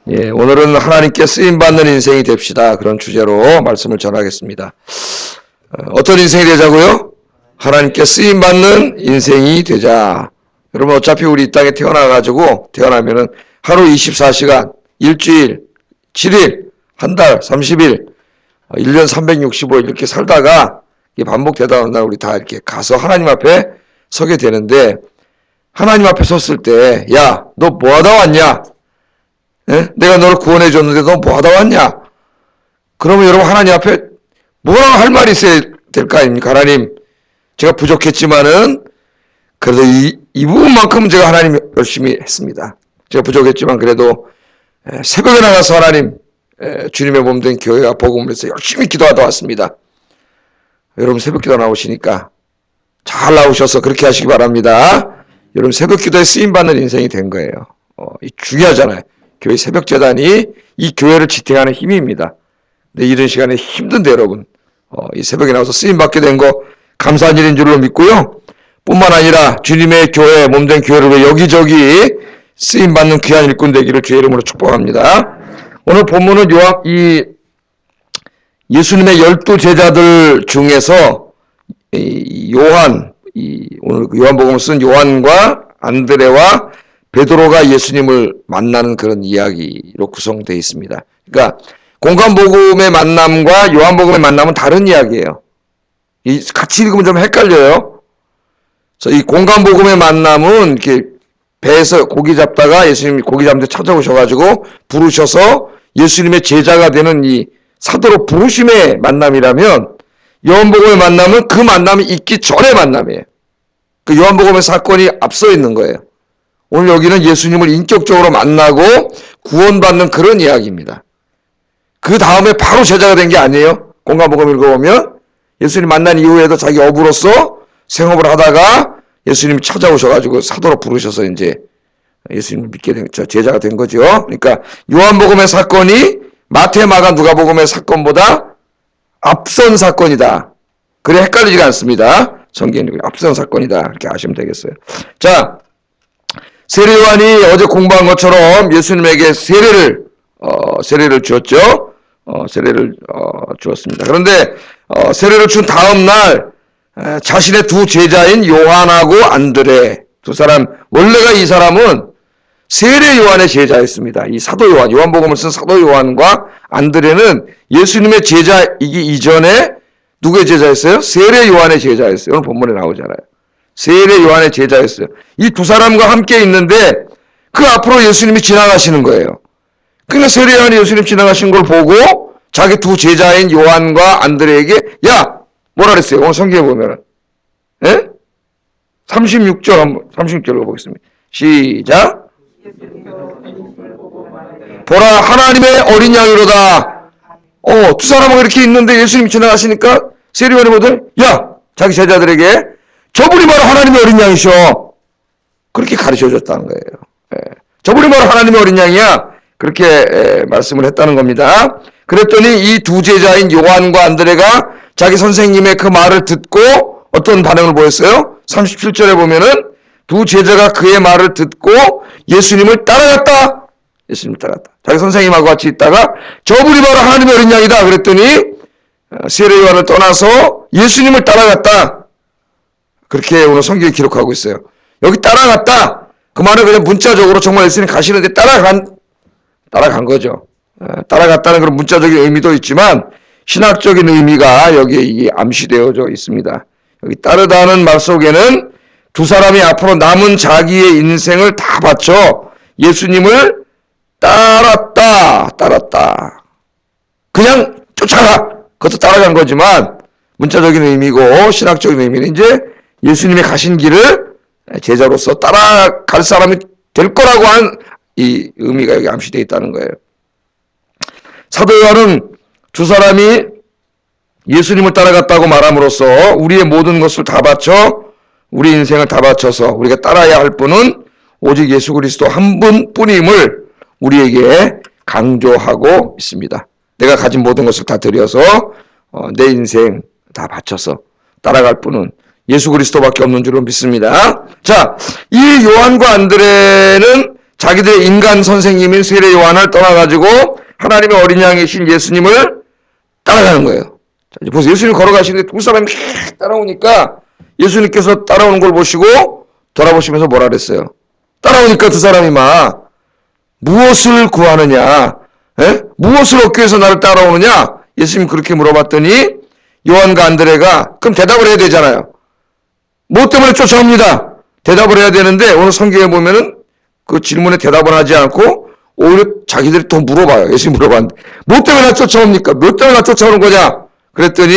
예, 오늘은 하나님께 쓰임받는 인생이 됩시다. 그런 주제로 말씀을 전하겠습니다. 어떤 인생이 되자고요? 하나님께 쓰임받는 인생이 되자. 여러분, 어차피 우리 이 땅에 태어나면은 하루 24시간, 일주일, 7일, 한 달, 30일, 1년 365일 이렇게 살다가 반복되다 보면 우리 다 이렇게 가서 하나님 앞에 서게 되는데, 하나님 앞에 섰을 때, 야, 너 뭐 하다 왔냐? 예? 내가 너를 구원해 줬는데 너 뭐 하다 왔냐? 그러면 여러분 하나님 앞에 뭐라고 할 말이 있어야 될 거 아닙니까? 하나님, 제가 부족했지만은 그래도 이 부분만큼은 제가 하나님 열심히 했습니다. 제가 부족했지만 그래도 새벽에 나가서 하나님 주님의 몸 된 교회와 복음을 해서 열심히 기도하다 왔습니다. 여러분 새벽 기도 나오시니까 잘 나오셔서 그렇게 하시기 바랍니다. 여러분 새벽 기도에 쓰임받는 인생이 된 거예요. 중요하잖아요. 교회 새벽재단이 이 교회를 지탱하는 힘입니다. 근데 이런 시간에 힘든데 여러분 이 새벽에 나와서 쓰임받게 된 거 감사한 일인 줄로 믿고요. 뿐만 아니라 주님의 교회, 몸된 교회를 여기저기 쓰임받는 귀한 일꾼 되기를 주의 이름으로 축복합니다. 오늘 본문은 예수님의 12제자들 중에서 오늘 요한복음을 쓴 요한과 안드레와 베드로가 예수님을 만나는 그런 이야기로 구성되어 있습니다. 그러니까 공간복음의 만남과 요한복음의 만남은 다른 이야기예요. 같이 읽으면 좀 헷갈려요. 그래서 이 공간복음의 만남은 이렇게 배에서 고기 잡다가 예수님이 고기 잡는데 찾아오셔가지고 부르셔서 예수님의 제자가 되는 이 사도로 부르심의 만남이라면, 요한복음의 만남은 그 만남이 있기 전의 만남이에요. 그 요한복음의 사건이 앞서 있는 거예요. 오늘 여기는 예수님을 인격적으로 만나고 구원받는 그런 이야기입니다. 그 다음에 바로 제자가 된 게 아니에요. 공간복음 읽어보면 예수님 만난 이후에도 자기 어부로서 생업을 하다가 예수님이 찾아오셔가지고 사도로 부르셔서 이제 예수님을 믿게 된, 제자가 된 거죠. 그러니까 요한복음의 사건이 마태, 마가, 누가복음의 사건보다 앞선 사건이다. 그래 헷갈리지가 않습니다. 성경이 앞선 사건이다. 이렇게 아시면 되겠어요. 자, 세례 요한이 어제 공부한 것처럼 예수님에게 세례를 주었죠. 세례를 주었습니다. 그런데 세례를 준 다음 날 자신의 두 제자인 요한하고 안드레 두 사람, 원래가 이 사람은 세례 요한의 제자였습니다. 이 사도 요한, 요한복음을 쓴 사도 요한과 안드레는 예수님의 제자이기 이전에 누구의 제자였어요? 세례 요한의 제자였어요. 오늘 본문에 나오잖아요. 세례 요한의 제자였어요. 이 두 사람과 함께 있는데 그 앞으로 예수님이 지나가시는 거예요. 그러니까 세례 요한이 예수님 지나가신 걸 보고 자기 두 제자인 요한과 안드레에게 야! 뭐라 그랬어요? 오늘 성경에 보면은 36절로 보겠습니다. 시작. 보라 하나님의 어린 양이로다. 두 사람은 이렇게 있는데 예수님이 지나가시니까 세례 요한이 뭐든 야! 자기 제자들에게 저분이 바로 하나님의 어린 양이셔. 그렇게 가르쳐줬다는 거예요. 저분이 바로 하나님의 어린 양이야. 그렇게 말씀을 했다는 겁니다. 그랬더니 이 두 제자인 요한과 안드레가 자기 선생님의 그 말을 듣고 어떤 반응을 보였어요? 37절에 보면은 두 제자가 그의 말을 듣고 예수님을 따라갔다. 예수님을 따라갔다. 자기 선생님하고 같이 있다가 저분이 바로 하나님의 어린 양이다. 그랬더니 세례 요한을 떠나서 예수님을 따라갔다. 그렇게 오늘 성경이 기록하고 있어요. 여기 따라갔다. 그 말은 그냥 문자적으로 정말 예수님 가시는데 따라간 거죠. 따라갔다는 그런 문자적인 의미도 있지만 신학적인 의미가 여기에 암시되어져 있습니다. 여기 따르다는 말 속에는 두 사람이 앞으로 남은 자기의 인생을 다 바쳐 예수님을 따랐다. 그냥 쫓아가. 그것도 따라간 거지만 문자적인 의미고 신학적인 의미는 이제 예수님이 가신 길을 제자로서 따라갈 사람이 될 거라고 하는 이 의미가 여기 암시되어 있다는 거예요. 사도 요한은 두 사람이 예수님을 따라갔다고 말함으로써 우리의 모든 것을 다 바쳐, 우리 인생을 다 바쳐서 우리가 따라야 할 분은 오직 예수 그리스도 한 분뿐임을 우리에게 강조하고 있습니다. 내가 가진 모든 것을 다 들여서 내 인생 다 바쳐서 따라갈 분은 예수 그리스도밖에 없는 줄로 믿습니다. 자, 이 요한과 안드레는 자기들의 인간 선생님인 세례 요한을 떠나가지고 하나님의 어린 양이신 예수님을 따라가는 거예요. 자, 이제 보세요. 예수님 걸어가시는데 두 사람이 따라오니까 예수님께서 따라오는 걸 보시고 돌아보시면서 뭐라 그랬어요? 따라오니까 두 사람이 막 무엇을 구하느냐? 에? 무엇을 얻기 위해서 나를 따라오느냐? 예수님 그렇게 물어봤더니 요한과 안드레가 그럼 대답을 해야 되잖아요. 뭐 때문에 쫓아옵니다. 대답을 해야 되는데 오늘 성경에 보면은 그 질문에 대답을 하지 않고 오히려 자기들이 더 물어봐요. 예수님 물어봤는데 뭐 때문에 나 쫓아옵니까? 뭐 때문에 나 쫓아오는 거냐? 그랬더니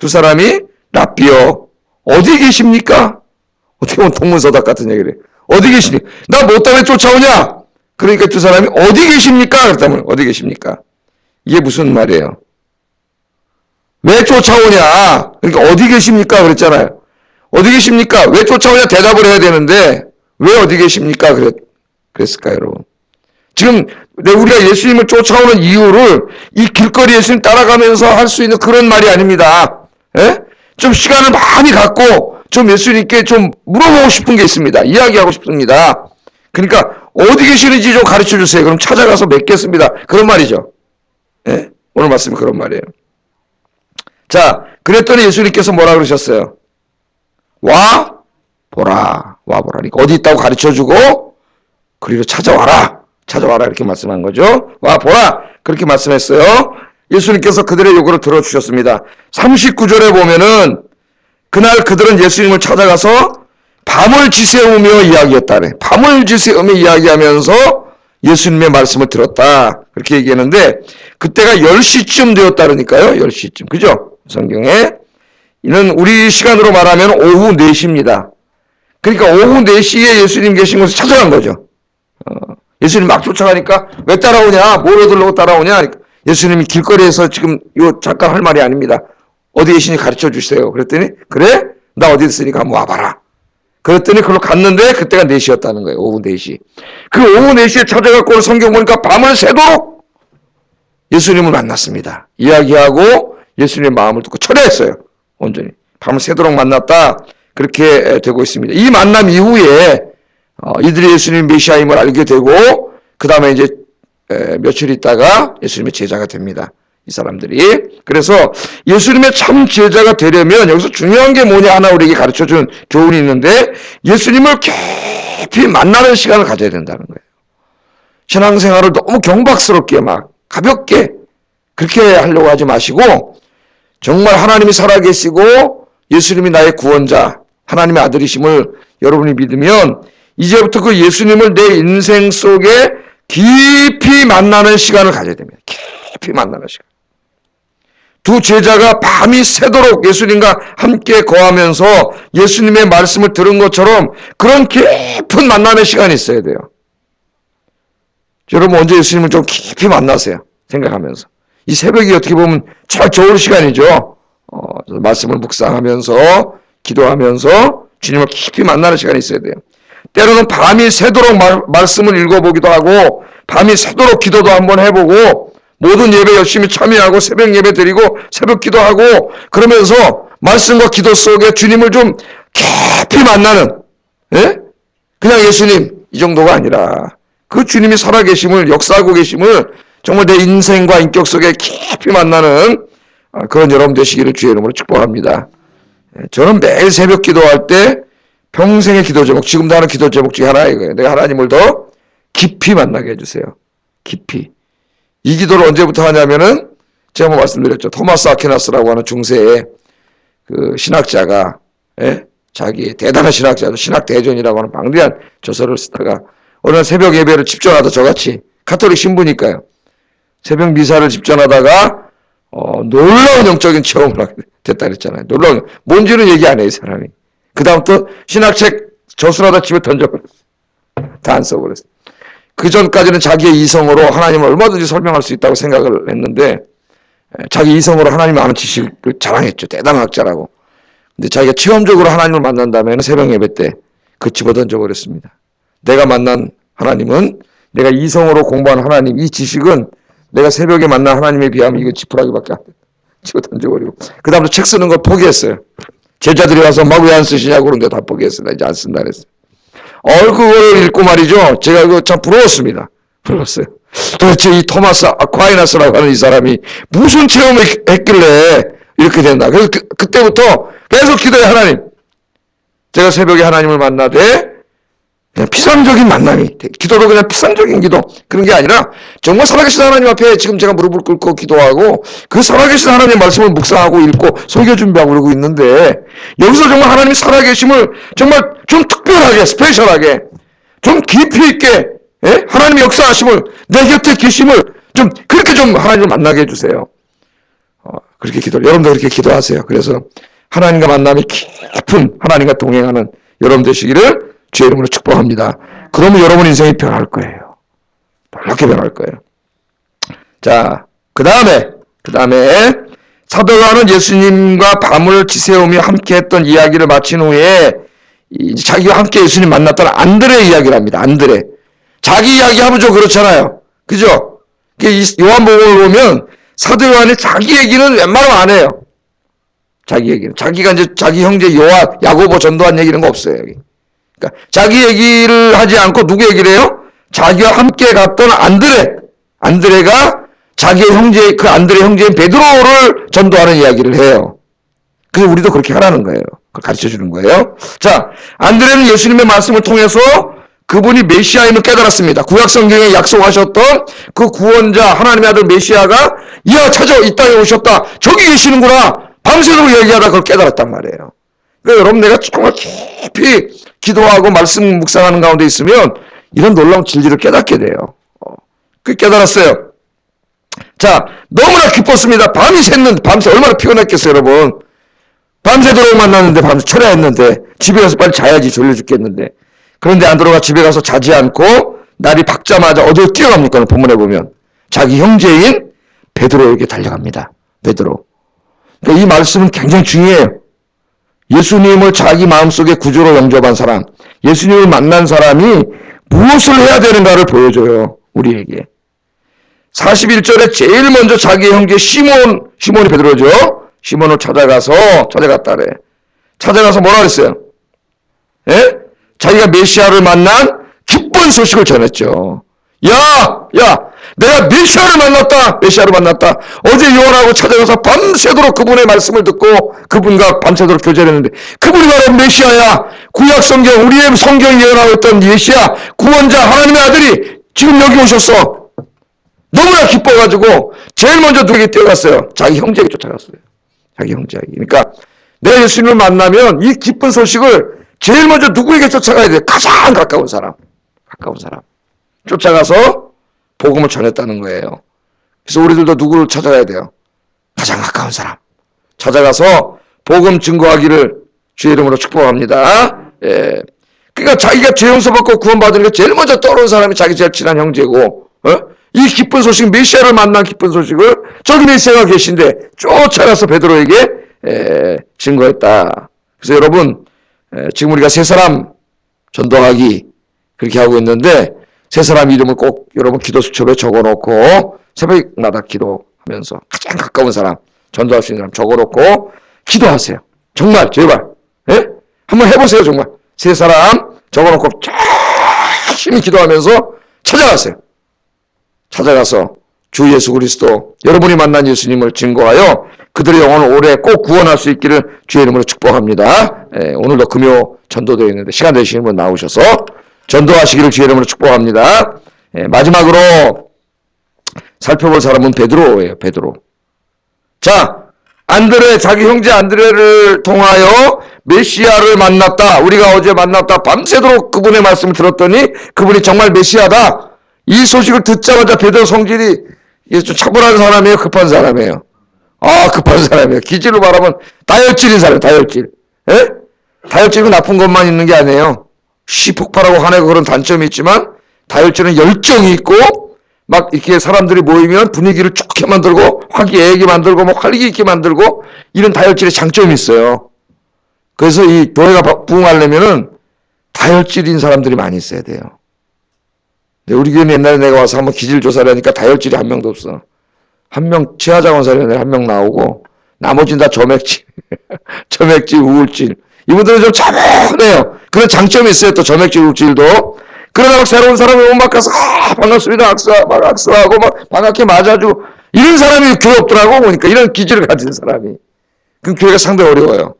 두 사람이 랍비여 어디 계십니까? 어떻게 보면 동문서답 같은 얘기를 해요. 어디 계십니까? 나 뭐 때문에 쫓아오냐? 그러니까 두 사람이 어디 계십니까? 그랬다면 어디 계십니까? 이게 무슨 말이에요? 왜 쫓아오냐? 그러니까 어디 계십니까? 그랬잖아요. 어디 계십니까? 왜 쫓아오냐? 대답을 해야 되는데 왜 어디 계십니까? 그랬을까요, 여러분? 지금 우리가 예수님을 쫓아오는 이유를 이 길거리 예수님 따라가면서 할 수 있는 그런 말이 아닙니다. 예? 좀 시간을 많이 갖고 좀 예수님께 좀 물어보고 싶은 게 있습니다. 이야기하고 싶습니다. 그러니까 어디 계시는지 좀 가르쳐 주세요. 그럼 찾아가서 뵙겠습니다. 그런 말이죠. 예? 오늘 말씀이 그런 말이에요. 자, 그랬더니 예수님께서 뭐라 그러셨어요? 와 보라. 그러니까 어디 있다고 가르쳐 주고 그리로 찾아와라 이렇게 말씀한 거죠. 와 보라 그렇게 말씀했어요. 예수님께서 그들의 요구를 들어주셨습니다. 39절에 보면은 그날 그들은 예수님을 찾아가서 밤을 지새우며 이야기했다네. 밤을 지새우며 이야기하면서 예수님의 말씀을 들었다. 그렇게 얘기했는데 그때가 10시쯤 되었다 그러니까요. 10시쯤. 그죠? 성경에. 이는 우리 시간으로 말하면 오후 4시입니다. 그러니까 오후 4시에 예수님 계신 곳을 찾아간 거죠. 예수님 막 쫓아가니까 왜 따라오냐? 뭘 얻으려고 따라오냐? 예수님이 길거리에서 지금 요 잠깐 할 말이 아닙니다. 어디 계시니 가르쳐 주세요. 그랬더니 그래? 나 어디 있으니까 한번 와봐라. 그랬더니 그걸로 갔는데 그때가 4시였다는 거예요. 오후 4시. 그 오후 4시에 찾아갖고 성경 보니까 밤을 새도록 예수님을 만났습니다. 이야기하고 예수님의 마음을 듣고 철회했어요. 온전히. 밤을 새도록 만났다. 그렇게 되고 있습니다. 이 만남 이후에 이들이 예수님 메시아임을 알게 되고 그 다음에 이제 며칠 있다가 예수님의 제자가 됩니다. 이 사람들이. 그래서 예수님의 참 제자가 되려면 여기서 중요한 게 뭐냐 하나 우리에게 가르쳐준 교훈이 있는데 예수님을 깊이 만나는 시간을 가져야 된다는 거예요. 신앙생활을 너무 경박스럽게 막 가볍게 그렇게 하려고 하지 마시고 정말 하나님이 살아계시고 예수님이 나의 구원자 하나님의 아들이심을 여러분이 믿으면 이제부터 그 예수님을 내 인생 속에 깊이 만나는 시간을 가져야 됩니다. 깊이 만나는 시간. 두 제자가 밤이 새도록 예수님과 함께 거하면서 예수님의 말씀을 들은 것처럼 그런 깊은 만남의 시간이 있어야 돼요. 여러분 언제 예수님을 좀 깊이 만나세요. 생각하면서. 이 새벽이 어떻게 보면 참 좋은 시간이죠. 말씀을 묵상하면서 기도하면서 주님을 깊이 만나는 시간이 있어야 돼요. 때로는 밤이 새도록 말씀을 읽어보기도 하고 밤이 새도록 기도도 한번 해보고 모든 예배 열심히 참여하고 새벽 예배 드리고 새벽 기도하고 그러면서 말씀과 기도 속에 주님을 좀 깊이 만나는 그냥 예수님 이 정도가 아니라 그 주님이 살아계심을 역사하고 계심을 정말 내 인생과 인격 속에 깊이 만나는 그런 여러분 되시기를 주의 이름으로 축복합니다. 저는 매일 새벽 기도할 때 평생의 기도 제목, 지금도 하는 기도 제목 중에 하나 이거예요. 내가 하나님을 더 깊이 만나게 해주세요. 깊이. 이 기도를 언제부터 하냐면은 제가 한번 말씀드렸죠. 토마스 아퀴나스라고 하는 중세의 그 신학자가 자기 대단한 신학자도 신학대전이라고 하는 방대한 저서를 쓰다가 어느 날 새벽 예배를 집전하다 저같이 가톨릭 신부니까요. 새벽 미사를 집전하다가 놀라운 영적인 체험을 하게 됐다 그랬잖아요. 놀라운 뭔지는 얘기 안 해요. 이 사람이. 그 다음부터 신학책 저술하다 집에 던져버렸어요. 다 안 써버렸어요. 그 전까지는 자기의 이성으로 하나님을 얼마든지 설명할 수 있다고 생각을 했는데 자기 이성으로 하나님 아는 지식을 자랑했죠. 대단한 학자라고. 근데 자기가 체험적으로 하나님을 만난다면 새벽 예배 때 그 집어 던져버렸습니다. 내가 만난 하나님은 내가 이성으로 공부한 하나님 이 지식은 내가 새벽에 만난 하나님에 비하면 이거 지푸라기밖에 안 돼. 집어 던져버리고 그 다음부터 책 쓰는 거 포기했어요. 제자들이 와서 막 왜 안 쓰시냐고 그러는데 다 포기했어요. 나 이제 안 쓴다 그랬어요. 그걸 읽고 말이죠. 제가 그거 참 부러웠습니다. 부러웠어요. 도대체 이 토마스 아퀴나스라고 하는 이 사람이 무슨 체험을 했길래 이렇게 된다. 그래서 그때부터 계속 기도해. 하나님, 제가 새벽에 하나님을 만나되 그냥 피상적인 만남이, 기도도 그냥 피상적인 기도, 그런 게 아니라 정말 살아계신 하나님 앞에 지금 제가 무릎을 꿇고 기도하고 그 살아계신 하나님의 말씀을 묵상하고 읽고 설교 준비하고 그러고 있는데, 여기서 정말 하나님이 살아계심을 정말 좀 특별하게, 스페셜하게, 좀 깊이 있게, 예? 하나님의 역사하심을, 내 곁에 계심을 좀 그렇게 좀 하나님을 만나게 해주세요. 그렇게 여러분도 그렇게 기도하세요. 그래서 하나님과 만남이 깊은, 하나님과 동행하는 여러분 되시기를 주의 이름으로 축복합니다. 그러면 여러분 인생이 변할 거예요. 놀랍게 변할 거예요. 자, 그 다음에 사도 요한은 예수님과 밤을 지새우며 함께 했던 이야기를 마친 후에 자기와 함께 예수님 만났던 안드레 이야기를 합니다. 안드레. 자기 이야기 하면 좀 그렇잖아요. 그죠? 요한복음을 보면 사도 요한이 자기 얘기는 웬만하면 안 해요. 자기 얘기는. 자기가 이제 자기 형제 야고보 전도한 얘기는 거 없어요, 여기. 그러니까 자기 얘기를 하지 않고 누구 얘기를 해요? 자기와 함께 갔던 안드레가 자기의 형제, 그 안드레 형제인 베드로를 전도하는 이야기를 해요. 그래서 우리도 그렇게 하라는 거예요. 그걸 가르쳐 주는 거예요. 자, 안드레는 예수님의 말씀을 통해서 그분이 메시아임을 깨달았습니다. 구약 성경에 약속하셨던 그 구원자, 하나님의 아들 메시아가 찾아 이 땅에 오셨다. 저기 계시는구나. 밤새도록 얘기하다 그걸 깨달았단 말이에요. 그러니까 여러분, 내가 정말 깊이 기도하고 말씀 묵상하는 가운데 있으면 이런 놀라운 진리를 깨닫게 돼요. 그 깨달았어요. 자, 너무나 기뻤습니다. 밤새 얼마나 피곤했겠어요, 여러분. 밤새도록 만났는데, 밤새 초라했는데, 집에 가서 빨리 자야지, 졸려 죽겠는데. 그런데 안드레가 집에 가서 자지 않고 날이 밝자마자 어디로 뛰어갑니까? 오늘 본문에 보면 자기 형제인 베드로에게 달려갑니다. 베드로. 그러니까 이 말씀은 굉장히 중요해요. 예수님을 자기 마음속에 구주로 영접한 사람, 예수님을 만난 사람이 무엇을 해야 되는가를 보여줘요. 우리에게. 41절에 제일 먼저 자기 형제 시몬이 베드로죠. 시몬을 찾아갔다래. 찾아가서 뭐라 그랬어요? 예? 자기가 메시아를 만난 기쁜 소식을 전했죠. 내가 메시아를 만났다. 어제 요한하고 찾아가서 밤새도록 그분의 말씀을 듣고 그분과 밤새도록 교제를 했는데 그분이 바로 메시아야. 구약 성경, 우리의 성경이 예언하고 있던 메시아, 구원자, 하나님의 아들이 지금 여기 오셨어. 너무나 기뻐가지고 제일 먼저 누구에게 뛰어갔어요? 자기 형제에게 쫓아갔어요. 자기 형제에게. 그러니까 내가 예수님을 만나면 이 기쁜 소식을 제일 먼저 누구에게 쫓아가야 돼? 가장 가까운 사람. 쫓아가서 복음을 전했다는 거예요. 그래서 우리들도 누구를 찾아가야 돼요? 가장 가까운 사람. 찾아가서 복음 증거하기를 주의 이름으로 축복합니다. 예. 그러니까 자기가 죄 용서받고 구원받은 게 제일 먼저 떠오르는 사람이 자기 제일 친한 형제고, 이 기쁜 소식, 메시아를 만난 기쁜 소식을 저기 메시아가 계신데 쫓아가서 베드로에게 증거했다. 그래서 여러분, 지금 우리가 세 사람 전도하기 그렇게 하고 있는데 세 사람 이름을 꼭 여러분 기도 수첩에 적어놓고 새벽마다 기도하면서 가장 가까운 사람, 전도할 수 있는 사람 적어놓고 기도하세요. 정말 제발 한번 해보세요. 정말 세 사람 적어놓고 열심히 기도하면서 찾아가서 주 예수 그리스도, 여러분이 만난 예수님을 증거하여 그들의 영혼을 오래 꼭 구원할 수 있기를 주의 이름으로 축복합니다. 오늘도 금요 전도되어 있는데 시간 되시는 분 나오셔서 전도하시기를 주의 이름으로 축복합니다. 마지막으로 살펴볼 사람은 베드로예요. 베드로. 자, 자기 형제 안드레를 통하여 메시아를 만났다. 우리가 어제 만났다. 밤새도록 그분의 말씀을 들었더니 그분이 정말 메시아다. 이 소식을 듣자마자 베드로 성질이 좀 차분한 사람이에요? 급한 사람이에요? 급한 사람이에요. 기질로 말하면 다혈질인 사람이에요. 다혈질. 다혈질은 나쁜 것만 있는 게 아니에요. 시폭발하고 화내고 그런 단점이 있지만 다혈질은 열정이 있고 막 이렇게 사람들이 모이면 분위기를 좋게 만들고 화기애애하게 만들고 뭐 활기 있게 만들고 이런 다혈질의 장점이 있어요. 그래서 이 교회가 부흥하려면은 다혈질인 사람들이 많이 있어야 돼요. 우리 교회는 옛날에 내가 와서 한번 기질 조사를 하니까 다혈질이 한 명도 없어. 한 명 치아자원사를 한 명 나오고 나머지는 다 점액질, 점액질, 우울질. 이분들은 좀 차분해요. 그런 장점이 있어요. 또 점액질, 육질도. 그러다 막 새로운 사람이 오면 막 가서, 반갑습니다. 악수하고, 막 반갑게 맞아주고. 이런 사람이 교회 없더라고, 보니까. 이런 기질을 가진 사람이. 그럼 교회가 상당히 어려워요.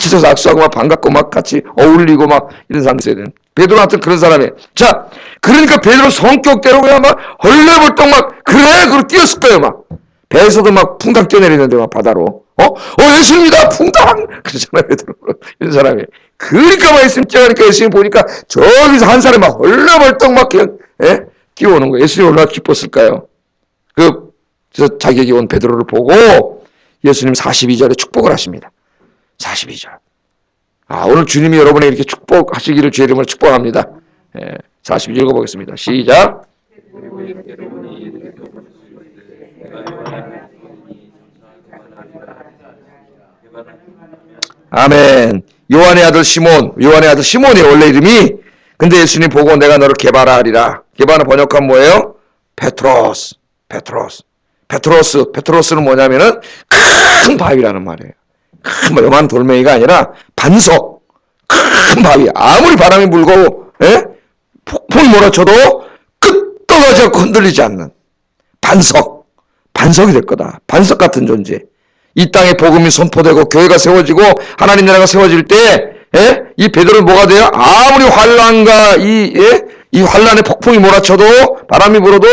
진짜 악수하고 막 반갑고 막 같이 어울리고 막 이런 사람이 있어야 되는. 베드로 같은 그런 사람이에요. 자, 그러니까 베드로 성격대로 그냥 막 헐레벌떡 막, 그래! 그러고 뛰었을 거예요, 막. 배에서도 막 풍당 뛰어내리는데 막 바다로. 예수님이다! 풍당! 그러잖아요, 베드로. 이런 사람이. 그러니까 막 예수님 뛰어가니까 예수님 보니까 저기서 한 사람이 막 헐레벌떡 막 그냥, 뛰어오는 거예요. 예수님 얼마나 기뻤을까요? 자기에게 온 베드로를 보고 예수님 42절에 축복을 하십니다. 42절. 오늘 주님이 여러분에게 이렇게 축복하시기를 주의 이름으로 축복합니다. 42절 읽어보겠습니다. 시작. 아멘. 요한의 아들 시몬이 원래 이름이. 근데 예수님 보고 내가 너를 게바라하리라. 게바는 번역하면 뭐예요? 페트로스는 뭐냐면은 큰 바위라는 말이에요. 큰 요만 돌멩이가 아니라 반석, 큰 바위. 아무리 바람이 불고 폭풍이 몰아쳐도 끄떡하지 않고 흔들리지 않는 반석이 될 거다. 반석 같은 존재. 이 땅에 복음이 선포되고 교회가 세워지고 하나님 나라가 세워질 때 이 베드로는 뭐가 돼요? 아무리 환란과 이 환란의 폭풍이 몰아쳐도 바람이 불어도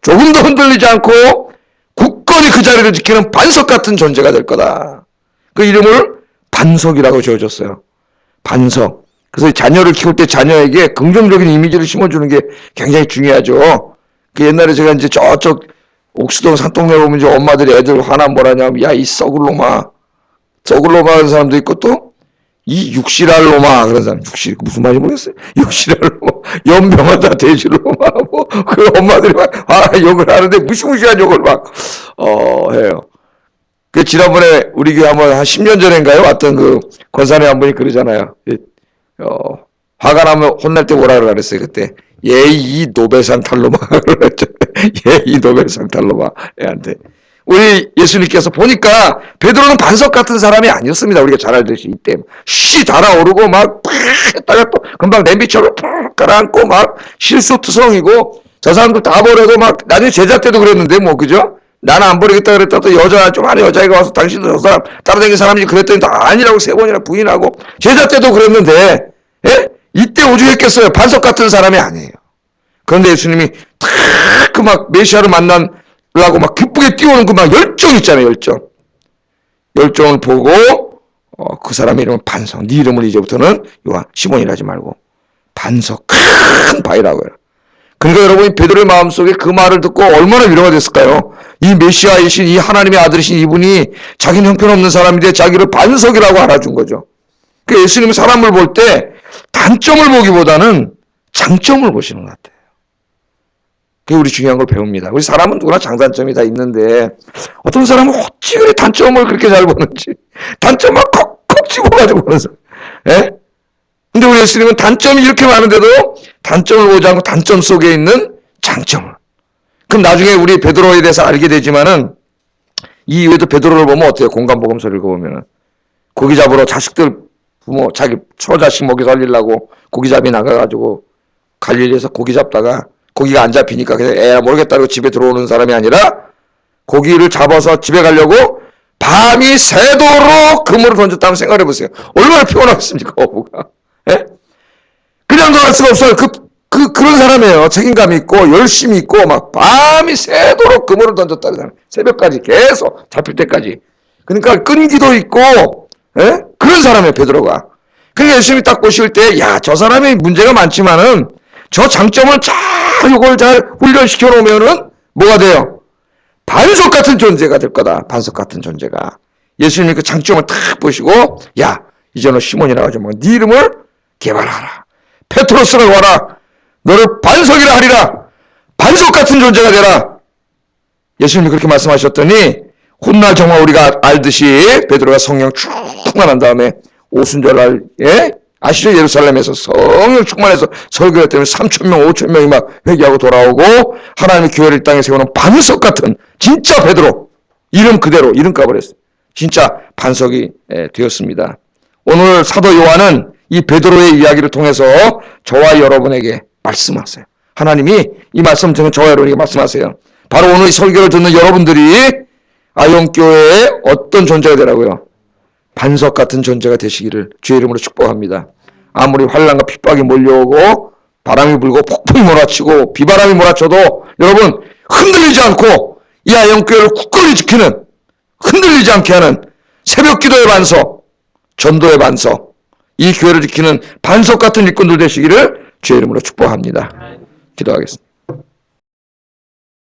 조금도 흔들리지 않고 굳건히 그 자리를 지키는 반석 같은 존재가 될 거다. 그 이름을 반석이라고 지어줬어요. 반석. 그래서 자녀를 키울 때 자녀에게 긍정적인 이미지를 심어주는 게 굉장히 중요하죠. 그 옛날에 제가 이제 저쪽 옥수동 산동네 보면 이제 엄마들이 애들 화나 뭐라냐면, 야, 이 썩을 놈아 하는 사람도 있고, 또 이 육실할 놈아 그런 사람. 육실 무슨 말인지 모르겠어요. 육실할 놈아, 연병하다 돼지를 놈아, 그 엄마들이 막 욕을 하는데 무시무시한 욕을 막 해요. 그 지난번에 우리 교회 한번 한 10년 전인가요? 왔던 그 권사님 한 분이 그러잖아요. 화가 나면 혼날 때 뭐라 그랬어요, 그때. 이 노벨상 탈로마. 그랬죠. 이 노벨상 탈로마. 애한테. 우리 예수님께서 보니까 베드로는 반석 같은 사람이 아니었습니다. 우리가 잘 알듯이 이때 달아오르고 막 했다가 또 금방 냄비처럼 팍 가라앉고 막 실수투성이고, 저 사람들 다 버려도 막 나중에 제자 때도 그랬는데 뭐, 그죠? 나는 안 버리겠다 그랬다 또 여자 좀 아는 여자애가 와서 당신도 저 사람 따라다니는 사람이지 그랬더니 다 아니라고 3번이나 부인하고, 제자 때도 그랬는데 이때 오죽했겠어요. 반석 같은 사람이 아니에요. 그런데 예수님이 탁 그 막 메시아를 만나려고 막 기쁘게 뛰어오는 그 막 열정 있잖아요. 열정을 보고 그 사람의 이름은 반석. 네 이름을 이제부터는 시몬이라 하지 말고 반석, 큰 바위라고 해요. 그러니까 여러분이 베드로의 마음속에 그 말을 듣고 얼마나 위로가 됐을까요? 이 메시아이신 이 하나님의 아들이신 이분이 자기는 형편없는 사람인데 자기를 반석이라고 알아준 거죠. 그 예수님은 사람을 볼 때 단점을 보기보다는 장점을 보시는 것 같아요. 그게 우리 중요한 걸 배웁니다. 우리 사람은 누구나 장단점이 다 있는데 어떤 사람은 어찌 그래 단점을 그렇게 잘 보는지, 단점만 콕콕 집어가지고 보는 사람. 근데 우리 예수님은 단점이 이렇게 많은데도 단점을 보지 않고 단점 속에 있는 장점을. 그럼 나중에 우리 베드로에 대해서 알게 되지만은, 이 이후에도 베드로를 보면 어때요? 공간복음서를 읽어보면은 고기 잡으러 자식들 부모 자기 처자식 먹여 살리려고 고기잡이 나가가지고 갈릴리에서 고기 잡다가 고기가 안 잡히니까 그냥 모르겠다고 집에 들어오는 사람이 아니라 고기를 잡아서 집에 가려고 밤이 새도록 그물을 던졌다고 생각해 보세요. 얼마나 피곤하겠습니까, 어부가. 그냥 돌아갈 수가 없어요. 그런 사람이에요. 책임감이 있고 열심히 있고 막 밤이 새도록 그물을 던졌다는 사람. 새벽까지 계속 잡힐 때까지. 그러니까 끈기도 있고 그런 사람이에요, 베드로가. 그러니까 예수님이 딱 보실 때, 야, 저 사람이 문제가 많지만은 저 장점을 이걸 잘 훈련시켜 놓으면은 뭐가 돼요? 반석 같은 존재가 될 거다. 반석 같은 존재가. 예수님이 그 장점을 딱 보시고, 야, 이제 너 시몬이라고 하지 마. 네 이름을 개발하라. 페트로스라고 하라. 너를 반석이라 하리라. 반석 같은 존재가 되라. 예수님이 그렇게 말씀하셨더니, 훗날 정말 우리가 알듯이 베드로가 성령 충만한 다음에 오순절날, 아시죠? 예루살렘에서 성령 충만해서 설교를 때문에 3,000명, 5,000명이 막 회개하고 돌아오고 하나님의 교회를 땅에 세우는 반석 같은 진짜 베드로, 이름 그대로 이름값을 했어요. 진짜 반석이 되었습니다. 오늘 사도 요한은 이 베드로의 이야기를 통해서 저와 여러분에게 말씀하세요. 하나님이 이 말씀 통해 저와 여러분에게 말씀하세요. 바로 오늘 이 설교를 듣는 여러분들이 아영교회의 어떤 존재가 되라고요? 반석 같은 존재가 되시기를 주의 이름으로 축복합니다. 아무리 환난과 핍박이 몰려오고 바람이 불고 폭풍이 몰아치고 비바람이 몰아쳐도 여러분 흔들리지 않고 이 아영교회를 굳건히 지키는, 흔들리지 않게 하는 새벽 기도의 반석, 전도의 반석, 이 교회를 지키는 반석 같은 일꾼들 되시기를 주의 이름으로 축복합니다. 기도하겠습니다.